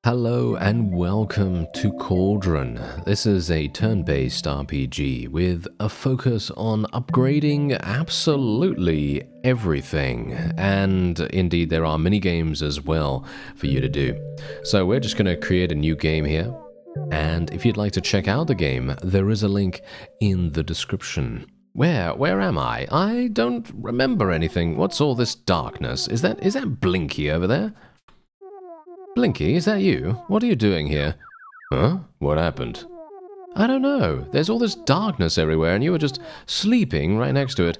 Hello and welcome to Cauldron. This is a turn-based RPG with a focus on upgrading absolutely everything. And indeed, there are mini-games as well for you to do. So we're just going to create a new game here. And if you'd like to check out the game, there is a link in the description. Where am I? I don't remember anything. What's all this darkness? Is that Blinky over there? Blinky, is that you? What are you doing here? Huh? What happened? I don't know. There's all this darkness everywhere, and you were just sleeping right next to it.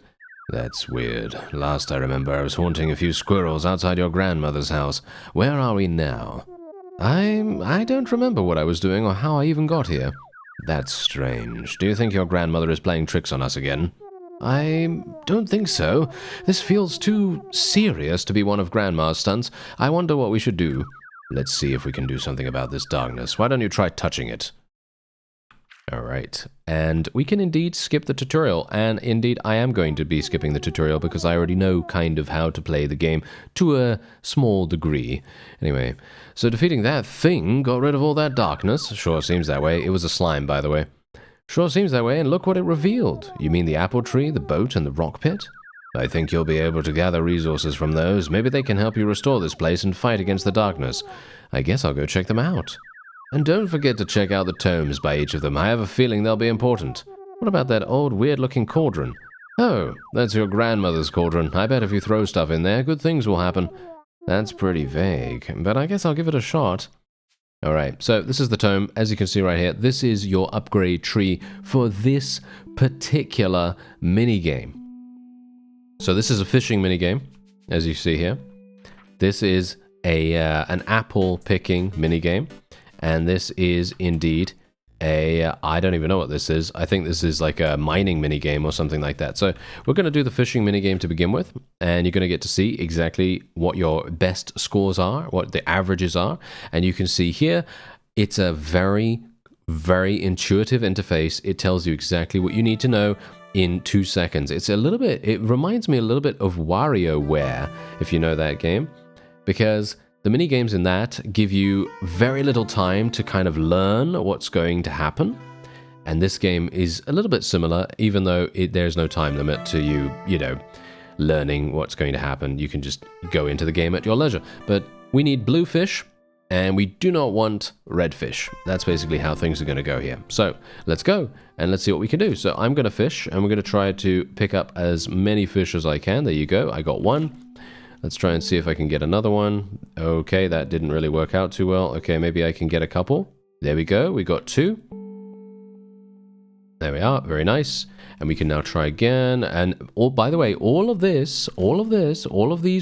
That's weird. Last I remember, I was haunting a few squirrels outside your grandmother's house. Where are we now? I don't remember what I was doing or how I even got here. That's strange. Do you think your grandmother is playing tricks on us again? I don't think so. This feels too serious to be one of Grandma's stunts. I wonder what we should do. Let's see if we can do something about this darkness. Why don't you try touching it? Alright, and we can indeed skip the tutorial, and indeed I am going to be skipping the tutorial because I already know kind of how to play the game to a small degree. Anyway, so defeating that thing got rid of all that darkness. Sure seems that way. It was a slime, by the way. Sure seems that way, and look what it revealed. You mean the apple tree, the boat, and the rock pit? I think you'll be able to gather resources from those. Maybe they can help you restore this place and fight against the darkness. I guess I'll go check them out. And don't forget to check out the tomes by each of them. I have a feeling they'll be important. What about that old weird-looking cauldron? Oh, that's your grandmother's cauldron. I bet if you throw stuff in there, good things will happen. That's pretty vague, but I guess I'll give it a shot. Alright, so this is the tome. As you can see right here, this is your upgrade tree for this particular minigame. So this is a fishing minigame, as you see here. This is an apple picking minigame, and this is indeed I don't even know what this is. I think this is like a mining minigame or something like that. So we're going to do the fishing minigame to begin with, and you're going to get to see exactly what your best scores are, what the averages are, and you can see here, it's a very, very intuitive interface. It tells you exactly what you need to know in 2 seconds. It reminds me a little bit of WarioWare, if you know that game, because the mini games in that give you very little time to kind of learn what's going to happen. And this game is a little bit similar, even though there's no time limit to you learning what's going to happen. You can just go into the game at your leisure. But we need blue fish, and we do not want red fish. That's basically how things are going to go here. So let's go and let's see what we can do. So I'm going to fish, and we're going to try to pick up as many fish as I can. There you go. I got one. Let's try and see if I can get another one. Okay, that didn't really work out too well. Okay, maybe I can get a couple. There we go. We got 2. There we are. Very nice. And we can now try again. And by the way, all of these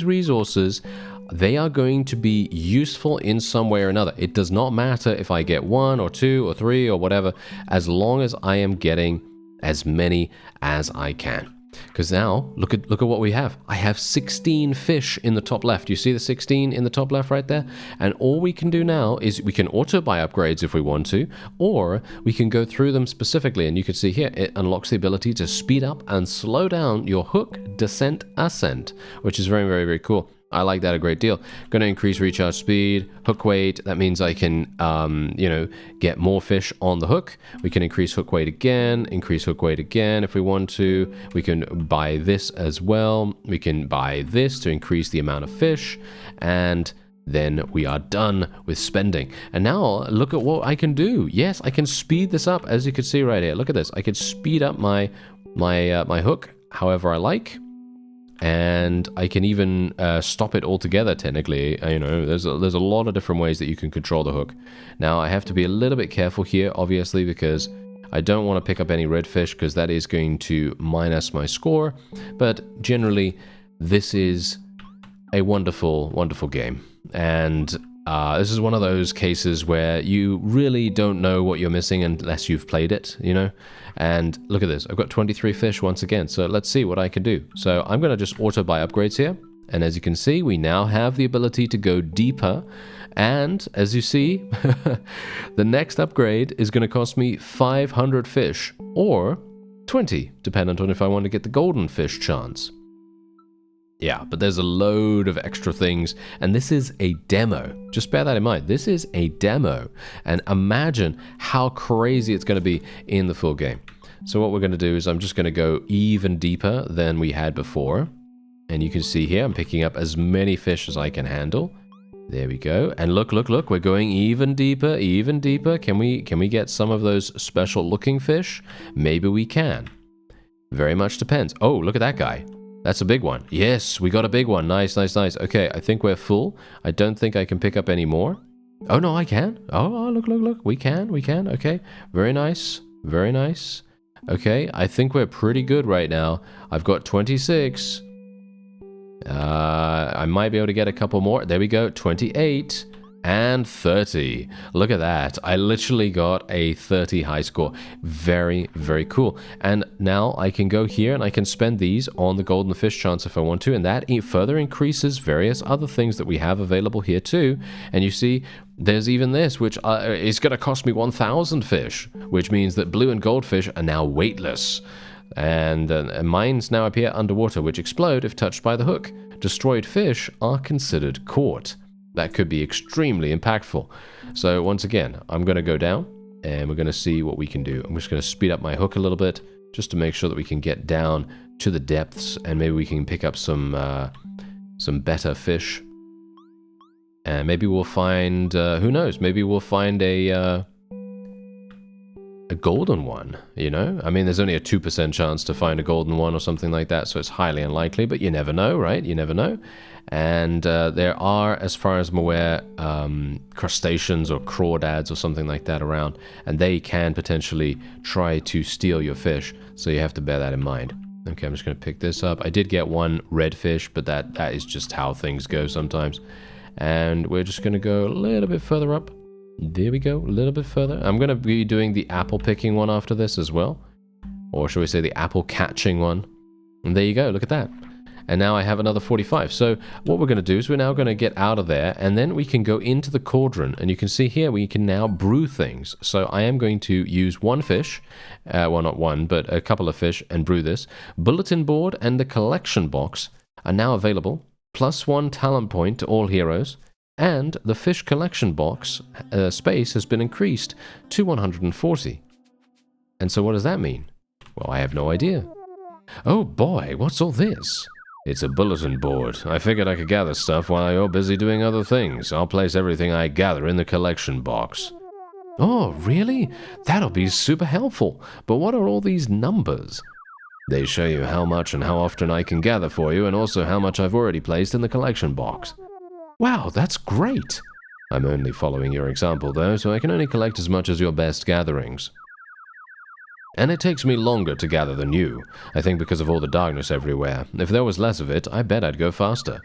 resources, they are going to be useful in some way or another. It does not matter if I get 1 or 2 or 3 or whatever, as long as I am getting as many as I can. Because now, look at what we have. I have 16 fish in the top left. You see the 16 in the top left right there? And all we can do now is we can auto-buy upgrades if we want to, or we can go through them specifically. And you can see here, it unlocks the ability to speed up and slow down your hook, descent, ascent, which is very, very, very cool. I like that a great deal. Going to increase recharge speed, hook weight. That means I can, get more fish on the hook. We can increase hook weight again if we want to. We can buy this as well. We can buy this to increase the amount of fish, and then we are done with spending. And now look at what I can do. Yes, I can speed this up, as you can see right here. Look at this. I can speed up my hook however I like. And I can even stop it altogether, technically. There's a lot of different ways that you can control the hook. Now, I have to be a little bit careful here, obviously, because I don't want to pick up any red fish, because that is going to minus my score. But generally, this is a wonderful, wonderful game. And this is one of those cases where you really don't know what you're missing unless you've played it, And look at this. I've got 23 fish once again. So let's see what I can do. So I'm going to just auto-buy upgrades here. And as you can see, we now have the ability to go deeper. And as you see, the next upgrade is going to cost me 500 fish or 20, dependent on if I want to get the golden fish chance. Yeah, but there's a load of extra things, and this is a demo. Just bear that in mind. This is a demo, and imagine how crazy it's going to be in the full game. So what we're going to do is I'm just going to go even deeper than we had before. And you can see here, I'm picking up as many fish as I can handle. There we go. And look, we're going even deeper, even deeper. Can we get some of those special looking fish? Maybe we can. Very much depends. Oh, look at that guy. That's a big one. Yes, we got a big one. Nice, nice, nice. Okay, I think we're full. I don't think I can pick up any more. Oh, no, I can. Oh, look. We can. Okay, very nice. Very nice. Okay, I think we're pretty good right now. I've got 26. I might be able to get a couple more. There we go. 28 and 30. Look at that. I literally got a 30 high score. Very, very cool. And now I can go here and I can spend these on the golden fish chance if I want to. And that further increases various other things that we have available here too. And you see, there's even this, which is going to cost me 1,000 fish, which means that blue and gold fish are now weightless. And mines now appear underwater, which explode if touched by the hook. Destroyed fish are considered caught. That could be extremely impactful. So once again, I'm going to go down and we're going to see what we can do. I'm just going to speed up my hook a little bit just to make sure that we can get down to the depths and maybe we can pick up some better fish. And maybe we'll find, who knows, maybe we'll find a golden one, you know? I mean, there's only a 2% chance to find a golden one or something like that, so it's highly unlikely, but you never know, right? You never know. And there are, as far as I'm aware, crustaceans or crawdads or something like that around, and they can potentially try to steal your fish, so you have to bear that in mind. Okay, I'm just going to pick this up. I did get one red fish, but that is just how things go sometimes. And we're just going to go a little bit further up. There we go, a little bit further. I'm going to be doing the apple picking one after this as well. Or should we say the apple catching one. And there you go, look at that. And now I have another 45. So what we're going to do is we're now going to get out of there. And then we can go into the cauldron. And you can see here we can now brew things. So I am going to use one fish. Well, not one, but a couple of fish and brew this. Bulletin board and the collection box are now available. +1 talent point to all heroes. And the fish collection box space has been increased to 140. And so what does that mean? Well, I have no idea. Oh boy, what's all this? It's a bulletin board. I figured I could gather stuff while you're busy doing other things. I'll place everything I gather in the collection box. Oh, really? That'll be super helpful. But what are all these numbers? They show you how much and how often I can gather for you, and also how much I've already placed in the collection box. Wow, that's great! I'm only following your example, though, so I can only collect as much as your best gatherings. And it takes me longer to gather than you, I think because of all the darkness everywhere. If there was less of it, I bet I'd go faster.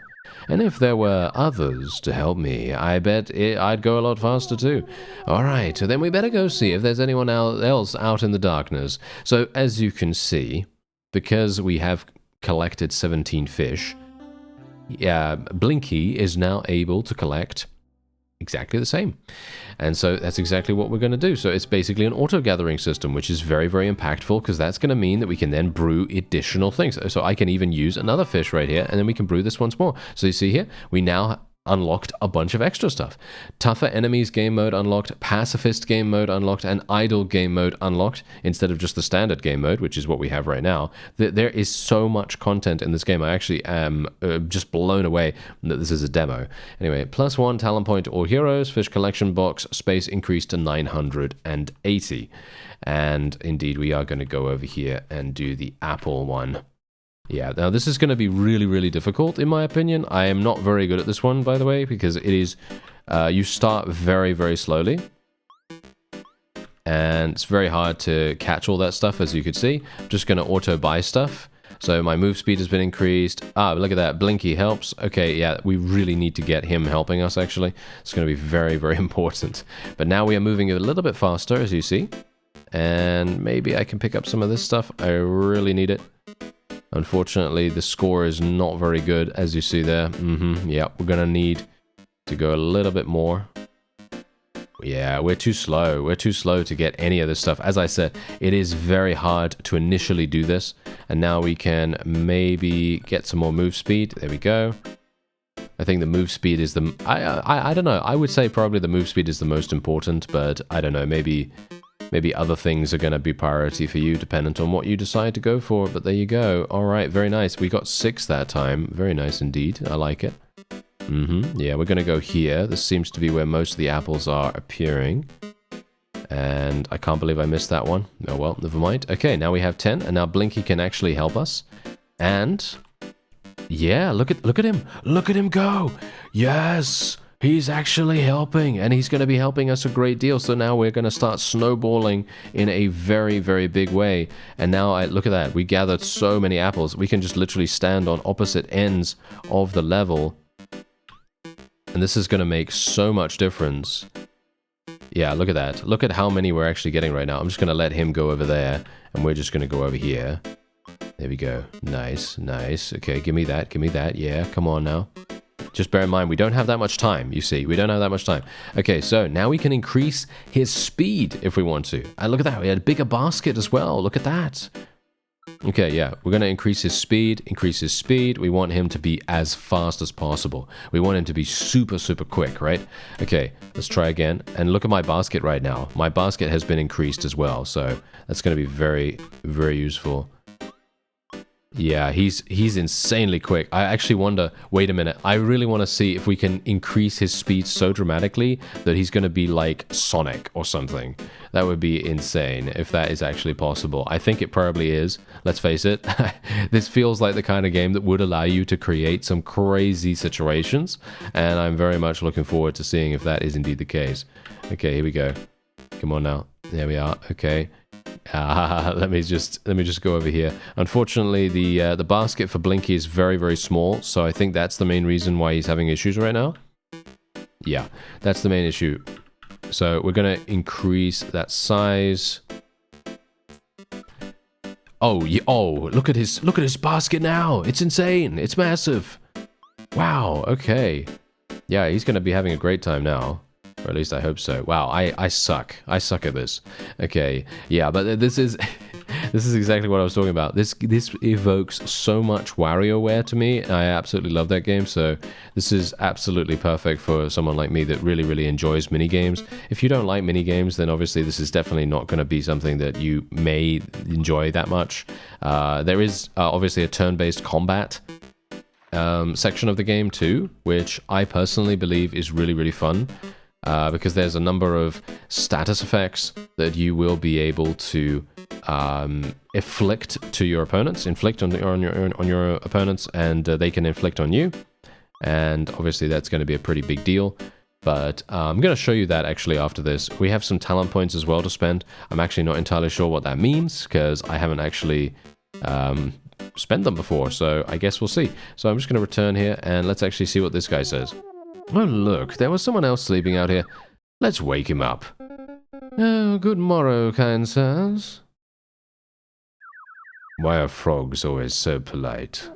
And if there were others to help me, I bet I'd go a lot faster too. Alright, then we better go see if there's anyone else out in the darkness. So, as you can see, because we have collected 17 fish, Blinky is now able to collect exactly the same. And so that's exactly what we're going to do. So it's basically an auto-gathering system, which is very, very impactful because that's going to mean that we can then brew additional things. So I can even use another fish right here, and then we can brew this once more. So you see here, we now unlocked a bunch of extra stuff. Tougher enemies game mode unlocked, pacifist game mode unlocked, and idle game mode unlocked instead of just the standard game mode, which is what we have right now. There is so much content in this game. I actually am just blown away that this is a demo. Anyway, +1 talent point to all heroes, fish collection box space increased to 980. And indeed, we are going to go over here and do the apple one. Yeah, now this is going to be really, really difficult, in my opinion. I am not very good at this one, by the way, because it is, you start very, very slowly. And it's very hard to catch all that stuff, as you could see. I'm just going to auto-buy stuff. So my move speed has been increased. Ah, look at that, Blinky helps. Okay, yeah, we really need to get him helping us, actually. It's going to be very, very important. But now we are moving a little bit faster, as you see. And maybe I can pick up some of this stuff. I really need it. Unfortunately, the score is not very good, as you see there. Yeah, we're gonna need to go a little bit more. Yeah, we're too slow. We're too slow to get any of this stuff. As I said, it is very hard to initially do this. And now we can maybe get some more move speed. There we go. I think the move speed is the... I don't know. I would say probably the move speed is the most important, but I don't know. Maybe other things are going to be priority for you, dependent on what you decide to go for. But there you go. All right, very nice. We got 6 that time. Very nice indeed. I like it. Yeah, we're going to go here. This seems to be where most of the apples are appearing. And I can't believe I missed that one. Oh well, never mind. Okay, now we have 10, and now Blinky can actually help us. And yeah, look at him. Look at him go. Yes, he's actually helping, and he's going to be helping us a great deal. So now we're going to start snowballing in a very, very big way. And now look at that. We gathered so many apples. We can just literally stand on opposite ends of the level. And this is going to make so much difference. Yeah, look at that. Look at how many we're actually getting right now. I'm just going to let him go over there, and we're just going to go over here. There we go. Nice, nice. Okay, give me that, give me that. Yeah, come on now. Just bear in mind, we don't have that much time, you see. We don't have that much time. Okay, so now we can increase his speed if we want to. And look at that, we had a bigger basket as well. Look at that. Okay, yeah, we're going to increase his speed, We want him to be as fast as possible. We want him to be super, super quick, right? Okay, let's try again. And look at my basket right now. My basket has been increased as well, so that's going to be very, very useful. Yeah, he's insanely quick. I actually wonder, wait a minute, I really want to see if we can increase his speed so dramatically that he's going to be like Sonic or something. That would be insane if that is actually possible. I think it probably is. Let's face it. This feels like the kind of game that would allow you to create some crazy situations, and I'm very much looking forward to seeing if that is indeed the case. Okay, here we go. Come on now. There we are. Okay. Let me just go over here. Unfortunately, the basket for Blinky is very, very small, so I think that's the main reason why he's having issues right now. Yeah, that's the main issue. So we're gonna increase that size. Oh, look at his basket now. It's insane. It's massive. Wow. Okay. Yeah, he's gonna be having a great time now. Or at least I hope so. Wow, I suck. I suck at this. Okay, yeah, but this is this is exactly what I was talking about. This evokes so much WarioWare to me. I absolutely love that game, so this is absolutely perfect for someone like me that really, really enjoys minigames. If you don't like minigames, then obviously this is definitely not going to be something that you may enjoy that much. There is obviously a turn-based combat section of the game too, which I personally believe is really, really fun. Because there's a number of status effects that you will be able to inflict to your opponents, inflict on your opponents, and they can inflict on you. And obviously that's going to be a pretty big deal. But I'm going to show you that actually after this. We have some talent points as well to spend. I'm actually not entirely sure what that means because I haven't actually spent them before. So I guess we'll see. So I'm just going to return here and let's actually see what this guy says. Oh, look, there was someone else sleeping out here. Let's wake him up. Oh, good morrow, kind sirs. Why are frogs always so polite?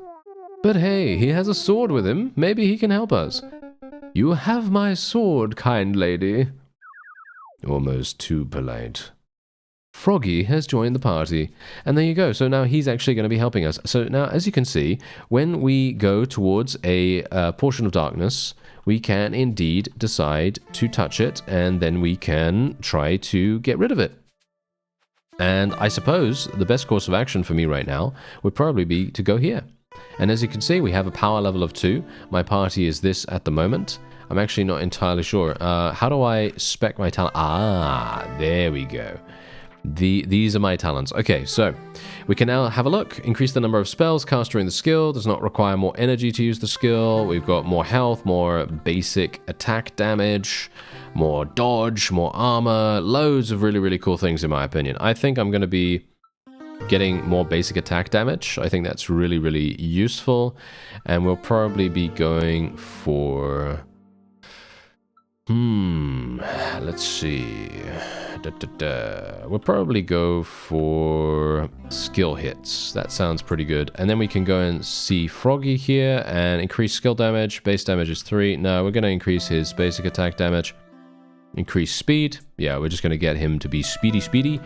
But hey, he has a sword with him. Maybe he can help us. You have my sword, kind lady. Almost too polite. Froggy has joined the party. And there you go. So now he's actually going to be helping us. So now, as you can see, when we go towards a portion of darkness, we can indeed decide to touch it, and then we can try to get rid of it. And I suppose the best course of action for me right now would probably be to go here. And as you can see, we have a power level of 2. My party is this at the moment. I'm actually not entirely sure. How do I spec my talent? Ah, there we go. These are my talents. Okay, so we can now have a look. Increase the number of spells cast during the skill. Does not require more energy to use the skill. We've got more health, more basic attack damage, more dodge, more armor. Loads of really, really cool things in my opinion. I think I'm going to be getting more basic attack damage. I think that's really, really useful. And we'll probably be going for... let's see. We'll probably go for skill hits. That sounds pretty good. And then we can go and see Froggy here and increase skill damage. Base damage is 3. No, we're going to increase his basic attack damage. Increase speed. Yeah, we're just going to get him to be speedy.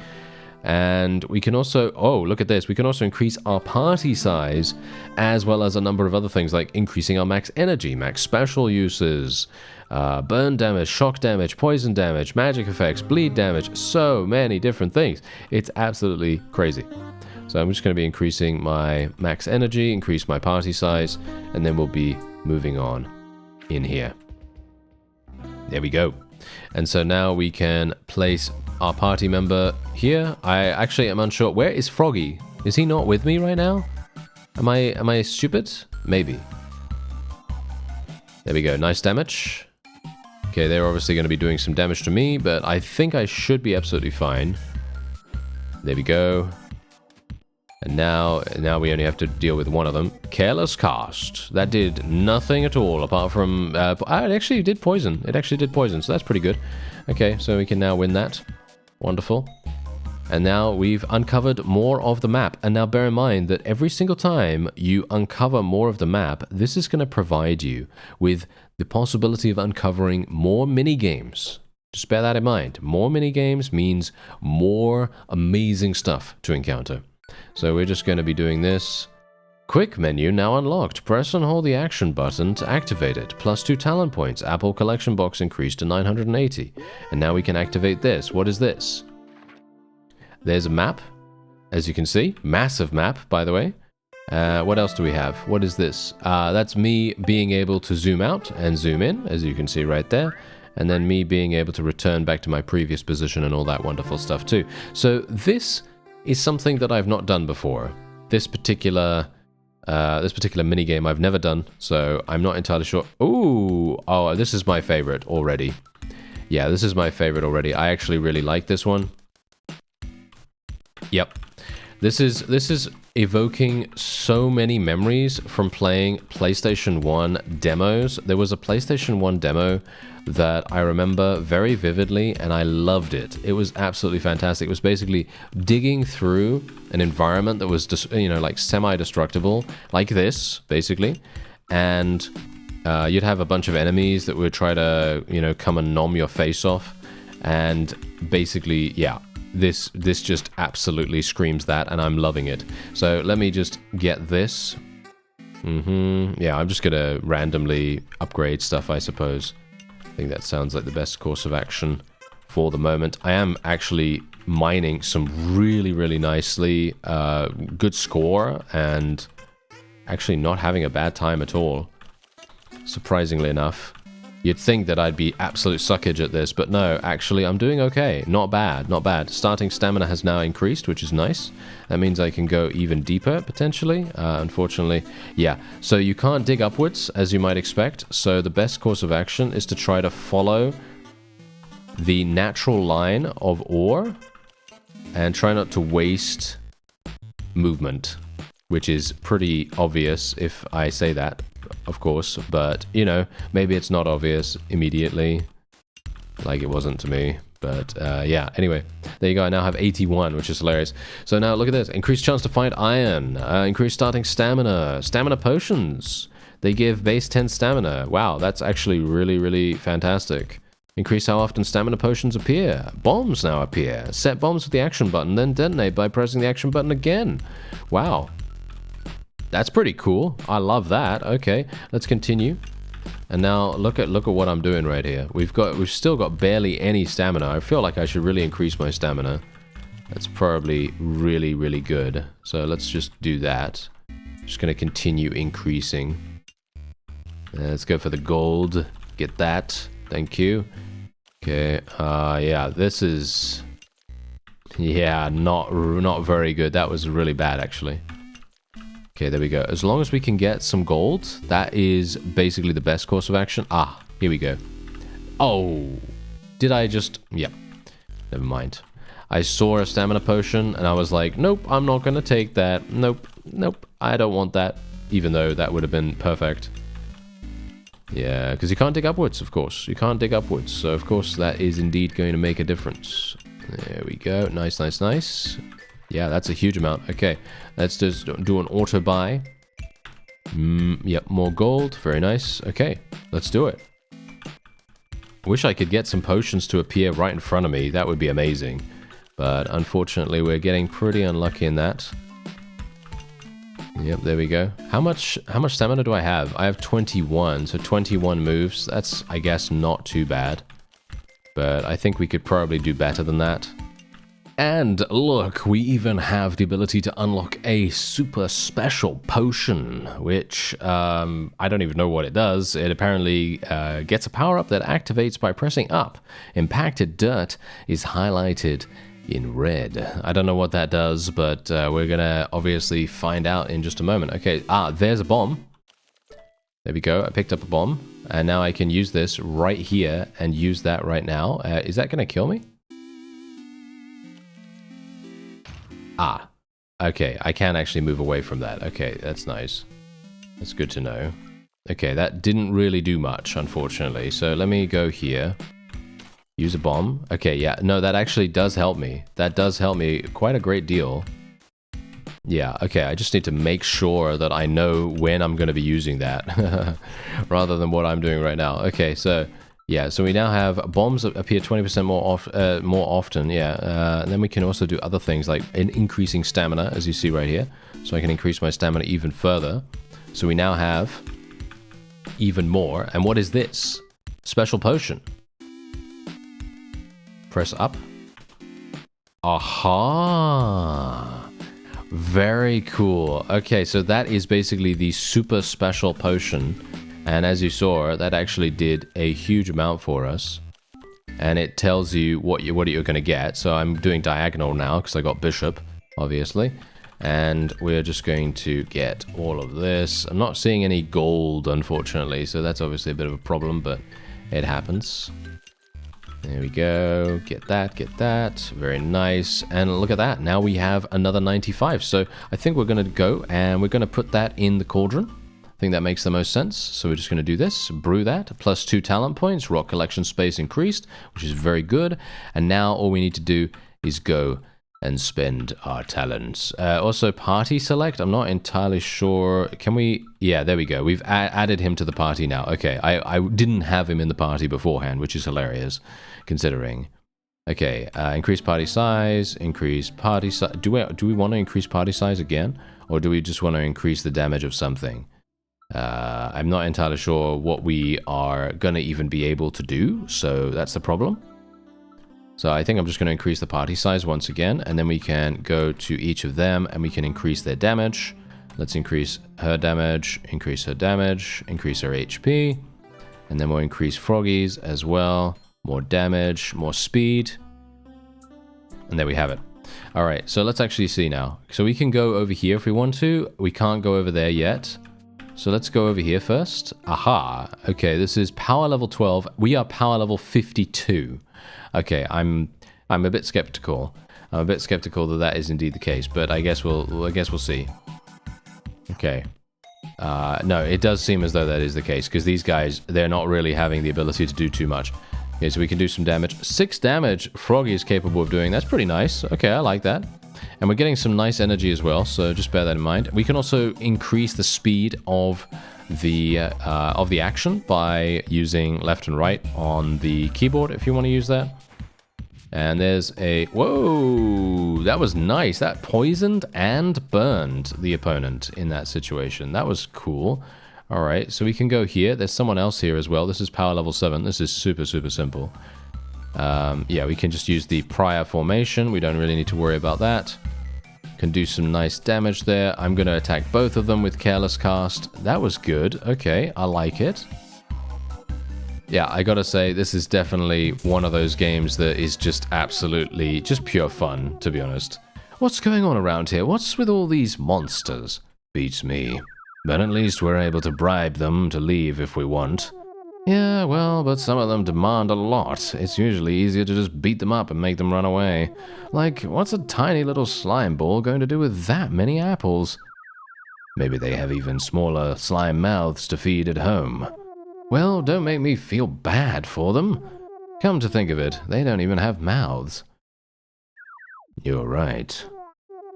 And we can also, oh, look at this. We can also increase our party size, as well as a number of other things like increasing our max energy, max special uses, burn damage, shock damage, poison damage, magic effects, bleed damage, so many different things. It's absolutely crazy. So I'm just going to be increasing my max energy, increase my party size, and then we'll be moving on in here. There we go. And so now we can place our party member here. I actually am unsure. Where is Froggy? Is he not with me right now? Am I stupid? Maybe. There we go. Nice damage. Okay, they're obviously going to be doing some damage to me, but I think I should be absolutely fine. There we go. And now we only have to deal with one of them. Careless Cast. That did nothing at all, apart from... it actually did poison. It actually did poison, so that's pretty good. Okay, so we can now win that. Wonderful. And now we've uncovered more of the map. And now bear in mind that every single time you uncover more of the map, this is going to provide you with the possibility of uncovering more mini-games. Just bear that in mind. More mini-games means more amazing stuff to encounter. So we're just going to be doing this. Quick menu now unlocked. Press and hold the action button to activate it. Plus 2 talent points. Apple collection box increased to 980. And now we can activate this. What is this? There's a map, as you can see. Massive map, by the way. What else do we have? What is this? That's me being able to zoom out and zoom in, as you can see right there. And then me being able to return back to my previous position and all that wonderful stuff too. So this is something that I've not done before. This particular minigame I've never done, so I'm not entirely sure. Ooh, oh, this is my favorite already. Yeah, this is my favorite already. I actually really like this one. Yep. This is evoking so many memories from playing PlayStation 1 demos. There was a PlayStation 1 demo that I remember very vividly, and I loved it. It was absolutely fantastic. It was basically digging through an environment that was just, like semi-destructible, like this, basically. And you'd have a bunch of enemies that would try to, come and nom your face off. And basically, yeah. This just absolutely screams that, and I'm loving it. So let me just get this. Yeah, I'm just gonna randomly upgrade stuff, I suppose. I think that sounds like the best course of action for the moment. I am actually mining some really, really nicely good score, and actually not having a bad time at all, surprisingly enough. You'd think that I'd be absolute suckage at this, but no, actually I'm doing okay. Not bad, not bad. Starting stamina has now increased, which is nice. That means I can go even deeper, potentially. Unfortunately, yeah. So you can't dig upwards, as you might expect. So the best course of action is to try to follow the natural line of ore and try not to waste movement, which is pretty obvious if I say that. Of course, but, maybe it's not obvious immediately, like it wasn't to me, but, yeah, anyway, there you go. I now have 81, which is hilarious. So now, look at this. Increased chance to find iron, increased starting stamina, stamina potions. They give base 10 stamina. Wow, that's actually really, really fantastic. Increase how often stamina potions appear. Bombs now appear. Set bombs with the action button, then detonate by pressing the action button again. Wow. That's pretty cool. I love that. Okay, let's continue. And now look at what I'm doing right here. We've still got barely any stamina. I feel like I should really increase my stamina. That's probably really, really good. So let's just do that. Just gonna continue increasing. Let's go for the gold. Get that. Thank you. Okay. Yeah. This is. Yeah. Not very good. That was really bad, actually. Okay, there we go. As long as we can get some gold, that is basically the best course of action. Ah, here we go. Oh, did I just... Yep. Never mind. I saw a stamina potion, and I was like, nope, I'm not going to take that. Nope, nope, I don't want that. Even though that would have been perfect. Yeah, because you can't dig upwards, of course. You can't dig upwards. So, of course, that is indeed going to make a difference. There we go. Nice, nice, nice. Yeah, that's a huge amount. Okay, let's just do an auto buy. Yep, more gold. Very nice. Okay, let's do it. Wish I could get some potions to appear right in front of me. That would be amazing. But unfortunately, we're getting pretty unlucky in that. Yep, there we go. How much stamina do I have? I have 21, so 21 moves. That's, I guess, not too bad. But I think we could probably do better than that. And look, we even have the ability to unlock a super special potion, which I don't even know what it does. It apparently gets a power-up that activates by pressing up. Impacted dirt is highlighted in red. I don't know what that does, but we're gonna obviously find out in just a moment. Okay, there's a bomb. There we go, I picked up a bomb, and now I can use this right here and use that right now. Is that gonna kill me? Okay, I can actually move away from that. Okay, that's nice. That's good to know. Okay, that didn't really do much, unfortunately. So let me go here. Use a bomb. Okay, yeah, no, that actually does help me. That does help me quite a great deal. Yeah, okay, I just need to make sure that I know when I'm going to be using that, rather than what I'm doing right now. Okay, so, yeah, so we now have bombs appear 20% more often, yeah. And then we can also do other things, like increasing stamina, as you see right here. So I can increase my stamina even further. So we now have even more. And what is this? Special potion. Press up. Aha! Very cool. Okay, so that is basically the super special potion. And as you saw, that actually did a huge amount for us. And it tells you what you're going to get. So I'm doing diagonal now because I got bishop, obviously. And we're just going to get all of this. I'm not seeing any gold, unfortunately. So that's obviously a bit of a problem, but it happens. There we go. Get that, get that. Very nice. And look at that. Now we have another 95. So I think we're going to go and we're going to put that in the cauldron. I think that makes the most sense. So we're just going to do this. Brew that. Plus 2 talent points. Rock collection space increased, which is very good. And now all we need to do is go and spend our talents. Also, party select. I'm not entirely sure. Can we... Yeah, there we go. We've added him to the party now. Okay, I didn't have him in the party beforehand, which is hilarious, considering. Okay, increase party size, increase party size. Do we want to increase party size again? Or do we just want to increase the damage of something? I'm not entirely sure what we are going to even be able to do, so that's the problem. So I think I'm just going to increase the party size once again, and then we can go to each of them, and we can increase their damage. Let's increase her damage, increase her damage, increase her HP, and then we'll increase Froggy's as well. More damage, more speed, and there we have it. Alright, so let's actually see now. So we can go over here if we want to. We can't go over there yet. So let's go over here first. Aha! Okay, this is power level 12. We are power level 52. Okay, I'm a bit skeptical. I'm a bit skeptical that that is indeed the case, but I guess we'll see. Okay. No, it does seem as though that is the case, because these guys, they're not really having the ability to do too much. Okay, so we can do some damage. 6 damage Froggy is capable of doing. That's pretty nice. Okay, I like that. And we're getting some nice energy as well, so just bear that in mind. We can also increase the speed of the action by using left and right on the keyboard if you want to use that. And there's a... Whoa! That was nice. That poisoned and burned the opponent in that situation. That was cool. Alright, so we can go here. There's someone else here as well. This is power level 7. This is super, super simple. Yeah, we can just use the prior formation. We don't really need to worry about that. Can do some nice damage there. I'm going to attack both of them with Careless Cast. That was good. Okay, I like it. Yeah, I gotta say, this is definitely one of those games that is just absolutely, just pure fun, to be honest. What's going on around here? What's with all these monsters? Beats me. But at least we're able to bribe them to leave if we want. Yeah, well, but some of them demand a lot. It's usually easier to just beat them up and make them run away. Like, what's a tiny little slime ball going to do with that many apples? Maybe they have even smaller slime mouths to feed at home. Well, don't make me feel bad for them. Come to think of it, they don't even have mouths. You're right.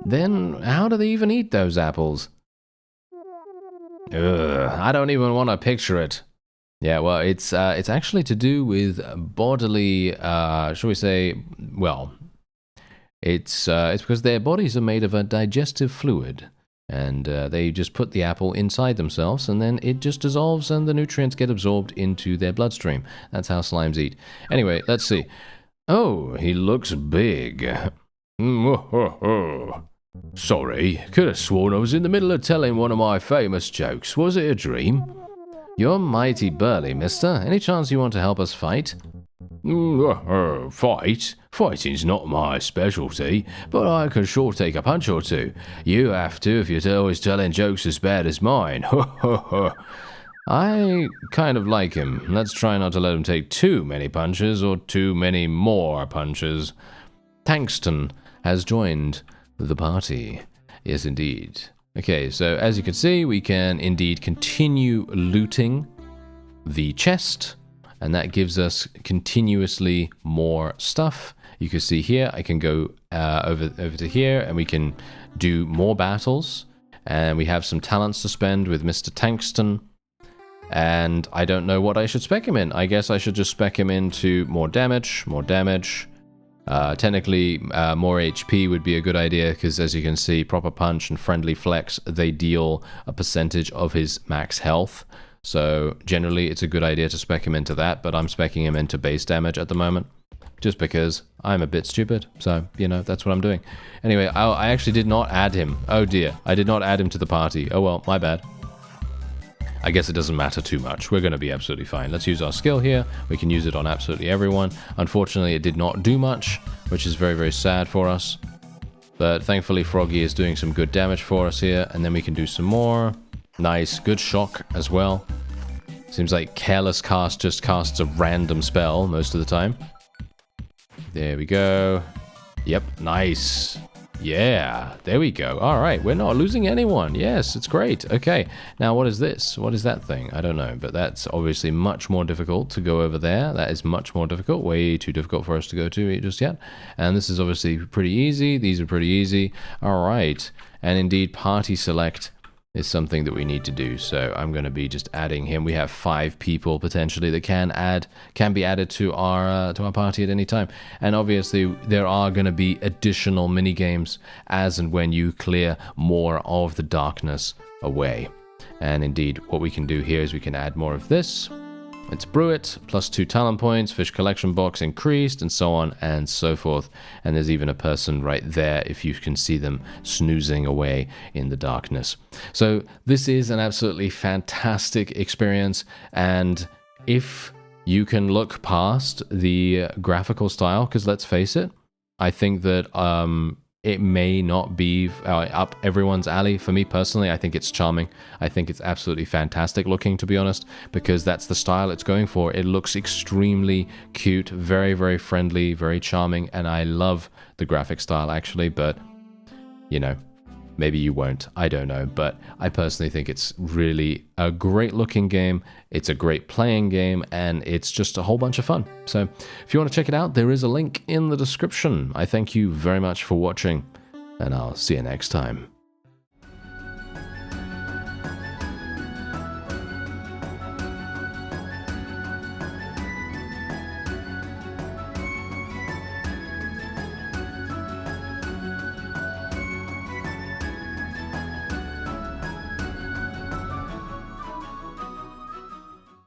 Then, how do they even eat those apples? Ugh, I don't even want to picture it. Yeah, well, it's actually to do with bodily, shall we say, well, It's because their bodies are made of a digestive fluid. And they just put the apple inside themselves, and then it just dissolves, and the nutrients get absorbed into their bloodstream. That's how slimes eat. Anyway, let's see. Oh, he looks big. Sorry, could have sworn I was in the middle of telling one of my famous jokes. Was it a dream? You're mighty burly, mister. Any chance you want to help us fight? Fight? Fighting's not my specialty, but I can sure take a punch or two. You have to if you're always telling jokes as bad as mine. I kind of like him. Let's try not to let him take too many punches or too many more punches. Tankston has joined the party. Yes, indeed. Okay, so as you can see, we can indeed continue looting the chest, and that gives us continuously more stuff. You can see here, I can go over to here, and we can do more battles, and we have some talents to spend with Mr. Tankston, and I don't know what I should spec him in. I guess I should just spec him into more damage. Technically, more HP would be a good idea, because as you can see, Proper Punch and Friendly Flex, they deal a percentage of his max health. So generally, it's a good idea to spec him into that, but I'm speccing him into base damage at the moment, just because I'm a bit stupid. So, you know, that's what I'm doing. Anyway, I actually did not add him. Oh dear, I did not add him to the party. Oh well, my bad. I guess it doesn't matter too much. We're going to be absolutely fine. Let's use our skill here. We can use it on absolutely everyone. Unfortunately, it did not do much, which is very, very sad for us. But thankfully, Froggy is doing some good damage for us here. And then we can do some more. Nice. Good shock as well. Seems like Careless Cast just casts a random spell most of the time. There we go. Yep. Nice. Yeah, there we go. All right, we're not losing anyone. Yes, it's great. Okay, now what is this? What is that thing? I don't know, but that's obviously much more difficult to go over there. That is much more difficult, way too difficult for us to go to just yet. And this is obviously pretty easy. These are pretty easy. All right, and indeed, Party Select is something that we need to do. So I'm going to be just adding him. We have 5 people potentially that can be added to our party at any time. And obviously there are going to be additional mini games as and when you clear more of the darkness away. And indeed, what we can do here is we can add more of this. Let's brew it, plus 2 talent points, fish collection box increased, and so on and so forth. And there's even a person right there if you can see them snoozing away in the darkness. So this is an absolutely fantastic experience, and if you can look past the graphical style, because let's face it, I think that it may not be up everyone's alley. For me personally, I think it's charming. I think it's absolutely fantastic looking, to be honest, because that's the style it's going for. It looks extremely cute, very, very friendly, very charming, and I love the graphic style actually, but, you know, maybe you won't. I don't know, but I personally think it's really a great looking game. It's a great playing game, and it's just a whole bunch of fun. So if you want to check it out, there is a link in the description. I thank you very much for watching, and I'll see you next time.